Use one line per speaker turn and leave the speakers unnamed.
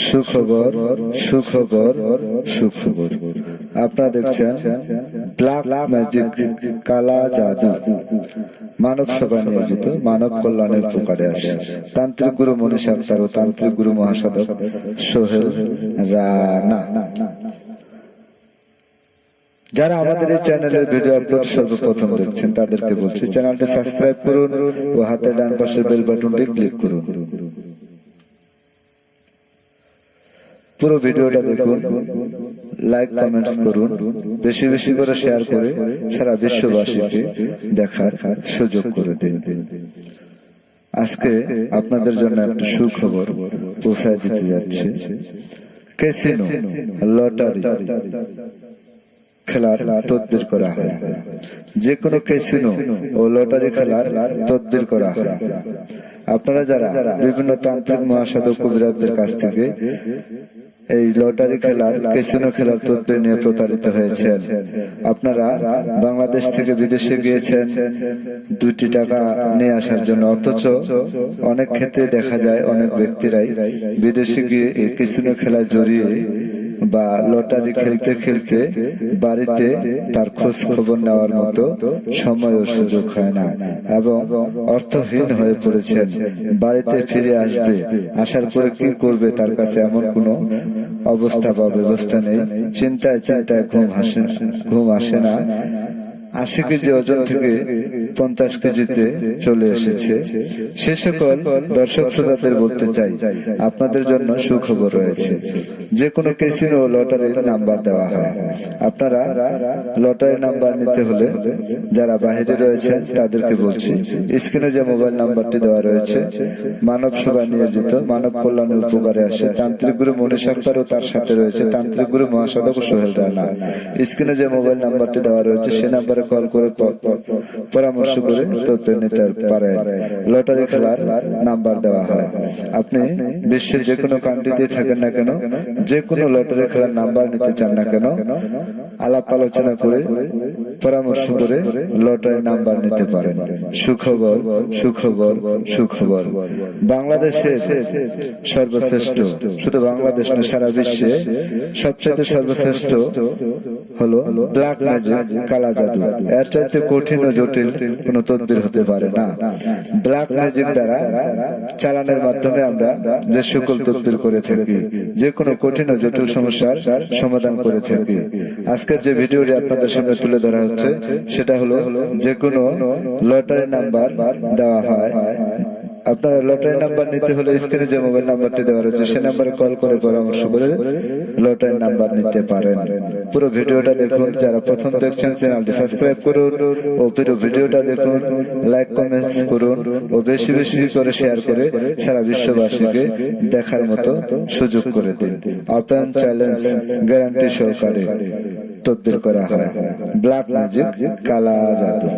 সুখবর সুখবর সুখবর। আপনারা দেখছেন ব্ল্যাক ম্যাজিক, কালা জাদু। মানব সভা নিয়োজিত মানব কল্যাণের উপকারে আসে তান্ত্রিক গুরু মনীষ আক্তার ও তান্ত্রিক গুরু মহাসাধক সোহেল রানা। যারা আমাদের এই চ্যানেলের ভিডিও আপলোড সর্বপ্রথম দেখছেন তাদেরকে বলছি, চ্যানেলটি সাবস্ক্রাইব করুন ও হাতের ডান পাশের বেল বাটনটি ক্লিক করুন। পুরো ভিডিওটা দেখুন, লাইক কমেন্টস করুন, বেশি বেশি করে শেয়ার করে সারা বিশ্ববাসীকে দেখার সুযোগ করে দিন। আজকে আপনাদের জন্য একটা সুখবর পৌঁছায় দিতে যাচ্ছে। ক্যাসিনো, লটারি খেলার তদবির করা হয়। যে কোনো ক্যাসিনো ও লটারি খেলার তদবির করা হয়। আপনারা যারা বিভিন্ন তান্ত্রিক মহাসাধক কবিরাজদের কাছ থেকে এই লটারি খেলার ক্যাসিনো খেলার তদবির নিয়ে প্রতারিত হয়েছেন, আপনারা বাংলাদেশ থেকে বিদেশে গিয়েছেন 2টি টাকা নিয়ে আসার জন্য, অথচ অনেক ক্ষেত্রে দেখা যায় অনেক ব্যক্তিরাই বিদেশে গিয়ে এই ক্যাসিনো খেলায় জড়িয়ে বা লটারি খেলতে খেলতে বাড়িতে তার খোঁজ খবর নেওয়ার মতো সময় ও সুযোগ হয় না এবং অর্থহীন হয়ে পড়েছেন। বাড়িতে ফিরে আসবে, আসার পরে কি করবে তার কাছে এমন কোনো অবস্থা বা ব্যবস্থা নেই। চিন্তায় চিন্তায় ঘুম আসে না। 80 কেজি ওজন থেকে 50 কেজিতে চলে এসেছে। সে সকল দর্শক শ্রোতাদের বলতে চাই, আপনাদের জন্য সুখবর রয়েছে। যে কোনো ক্যাসিনো ও লটারির নাম্বার দেওয়া হয়। আপনারা লটারির নাম্বার নিতে হলে যারা বাহিরে রয়েছেন তাদেরকে বলছি, স্ক্রিনে যে মোবাইল নাম্বারটি দেওয়া রয়েছে, মানব সেবা নিয়োজিত মানব কল্যাণের উপকারে আসে তান্ত্রিক গুরু মনীষ আক্তার ও তার সাথে রয়েছে তান্ত্রিক গুরু মহাসাধক সোহেল রানা। স্ক্রিনে যে মোবাইল নাম্বারটি দেওয়া রয়েছে সে নাম্বারে কল করে পরামর্শ করে তথ্য নিতে পারেন। লটারি খেলার নাম্বার দেওয়া হয়। আপনি বিশ্বের যে কোনো কান্ট্রিতে থাকেন না কেন, যে কোনো লটারি খেলার নাম্বার নিতে চান না কেন, আলাপ আলোচনা করে পরামর্শ করে লটারি নাম্বার নিতে পারেন। সুখবর সুখবর সুখবর। বাংলাদেশের সর্বশ্রেষ্ঠ, শুধু বাংলাদেশ না সারা বিশ্বে সবচেয়ে সর্বশ্রেষ্ঠ হলো ব্ল্যাক ম্যাজিক, কালা জাদু। এর চাইতে কঠিন ও জটিল কোন তদবির হতে পারে না। ব্ল্যাক ম্যাজিক দ্বারা চালানের মাধ্যমে আমরা যে সকল তদবির করে থাকি, যে কোনো কঠিন ও জটিল সমস্যার সমাধান করে থাকি। আজকের যে ভিডিওটি আপনাদের সামনে তুলে ধরা হচ্ছে সেটা হলো যে কোনো লটারি নাম্বার দেওয়া হয়। আপনারা লটারি নাম্বার নিতে হলে স্ক্রিনে যে মোবাইল নাম্বারটি দেওয়া রয়েছে সে নাম্বারে কল করে পরামর্শ করে লটারি নাম্বার নিতে পারেন। পুরো ভিডিওটা দেখুন। যারা প্রথম দেখছেন চ্যানেলটি সাবস্ক্রাইব করুন ও পুরো ভিডিওটা দেখুন, লাইক কমেন্টস করুন ও বেশি বেশি করে শেয়ার করে সারা বিশ্ববাসীকে দেখার মতো সুযোগ করে দিন। ওপেন চ্যালেঞ্জ গ্যারান্টি সহকারে তদবির করা হয়। ব্ল্যাক ম্যাজিক, কালা জাদু।